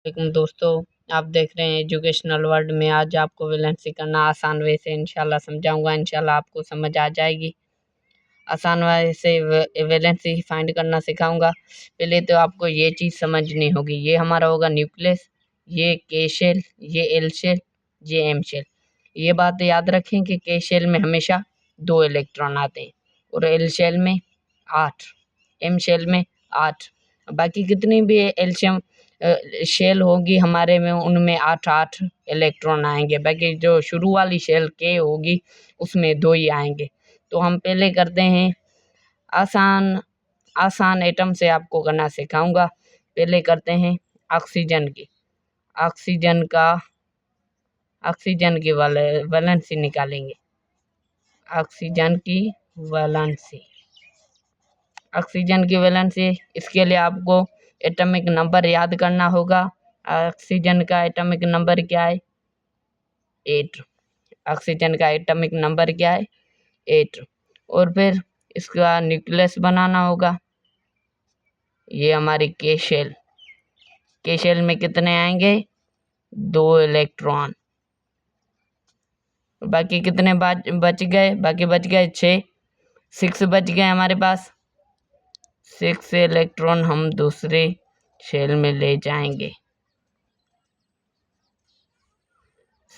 लेकिन दोस्तों, आप देख रहे हैं एजुकेशनल वर्ल्ड में। आज आपको वैलेंसी करना आसान वे से इंशाल्लाह समझाऊंगा। इंशाल्लाह आपको समझ आ जाएगी। आसान वे से वैलेंसी फाइंड करना सिखाऊंगा। पहले तो आपको ये चीज़ समझनी होगी। ये हमारा होगा न्यूक्लियस, ये के शेल, ये एल शेल, ये एम शेल। ये बात याद रखें कि के शेल में हमेशा 2 इलेक्ट्रॉन आते हैं और एल शेल में 8, एम शेल में 8। बाकी कितनी भी एल्शियम शेल होगी हमारे में, उनमें 8 इलेक्ट्रॉन आएंगे। बाकी जो शुरू वाली शेल के होगी उसमें 2 ही आएंगे। तो हम पहले करते हैं आसान एटम से आपको करना सिखाऊंगा। पहले करते हैं ऑक्सीजन की वैलेंसी निकालेंगे। ऑक्सीजन की वैलेंसी इसके लिए आपको एटॉमिक नंबर याद करना होगा। ऑक्सीजन का एटॉमिक नंबर क्या है? 8। ऑक्सीजन का एटॉमिक नंबर क्या है? 8। और फिर इसका न्यूक्लियस बनाना होगा। ये हमारी के शेल में कितने आएंगे? 2 इलेक्ट्रॉन। बाकी कितने बच गए? बाकी बच गए 6 बच गए हमारे पास। 6 इलेक्ट्रॉन हम दूसरे शेल में ले जाएंगे।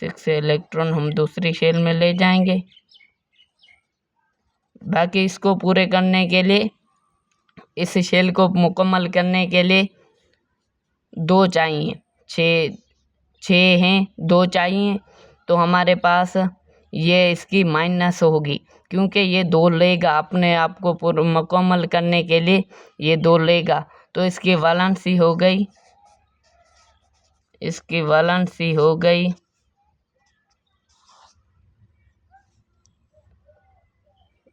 6 इलेक्ट्रॉन हम दूसरी शेल में ले जाएंगे। बाकी इसको पूरे करने के लिए, इस शेल को मुकम्मल करने के लिए 2 चाहिए। 6 हैं, 2 चाहिए। तो हमारे पास ये इसकी माइनस होगी, क्योंकि ये 2 लेगा अपने आप को पूरा मुकम्मल करने के लिए। ये 2 लेगा तो इसकी वैलेंसी हो गई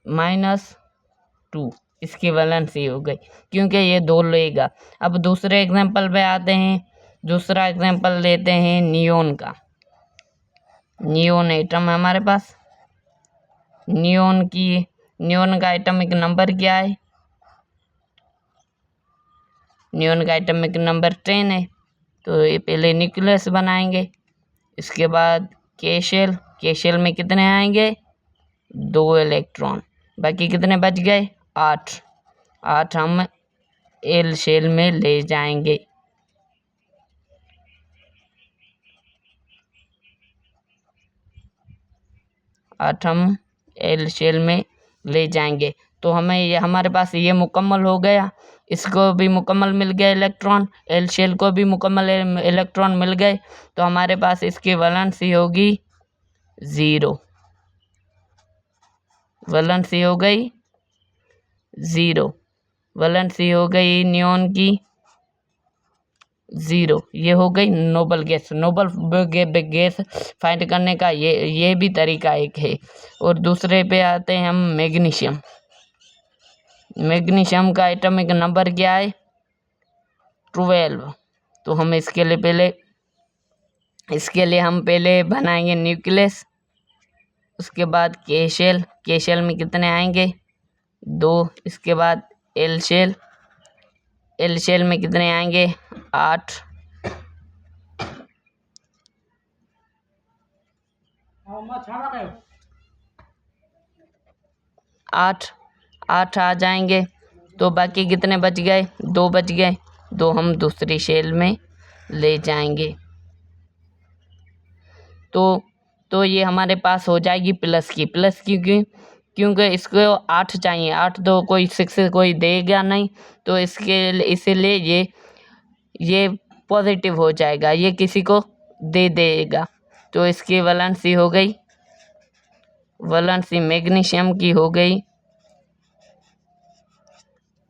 -2। इसकी वैलेंसी हो गई क्योंकि ये 2 लेगा। अब दूसरे एग्जांपल पे आते हैं। दूसरा एग्जांपल लेते हैं नियोन का। नियोन एटम है हमारे पास। नियोन का एटॉमिक नंबर क्या है? नियोन का एटॉमिक नंबर 10 है। तो ये पहले न्यूक्लियस बनाएंगे। इसके बाद के शेल में कितने आएंगे? 2 इलेक्ट्रॉन। बाकी कितने बच गए? 8 हम एल शेल में ले जाएंगे। 8 हम एल शेल में ले जाएंगे। तो हमारे पास ये मुकम्मल हो गया। इसको भी मुकम्मल मिल गया इलेक्ट्रॉन, एल शेल को भी मुकम्मल इलेक्ट्रॉन मिल गए। तो हमारे पास इसकी वैलेंसी होगी 0। वैलेंसी हो गई 0। वैलेंसी हो गई नियोन की 0। ये हो गई नोबल गैस फाइंड करने का ये भी तरीका एक है। और दूसरे पे आते हैं हम मैग्नीशियम का एटॉमिक नंबर क्या है? 12। तो हम इसके लिए हम पहले बनाएंगे न्यूक्लियस। उसके बाद के शेल में कितने आएंगे? 2। इसके बाद एल शेल में कितने आएंगे? 8। 8 आ जाएंगे। तो बाकी कितने बच गए? 2 बच गए। 2 हम दूसरी शेल में ले जाएंगे। तो ये हमारे पास हो जाएगी प्लस की क्योंकि इसको 8 चाहिए। 8 तो कोई 6 कोई देगा नहीं, तो इसीलिए ये पॉजिटिव हो जाएगा, ये किसी को दे देगा। तो इसकी वैलेंसी हो गई, वैलेंसी मैग्नीशियम की हो गई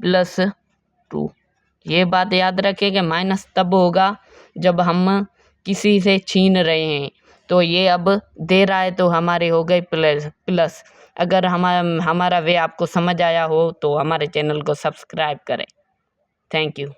+2। ये बात याद रखें कि माइनस तब होगा जब हम किसी से छीन रहे हैं। तो ये अब दे रहा है तो हमारे हो गए प्लस। अगर हमारा वे आपको समझ आया हो तो हमारे चैनल को सब्सक्राइब करें। Thank you.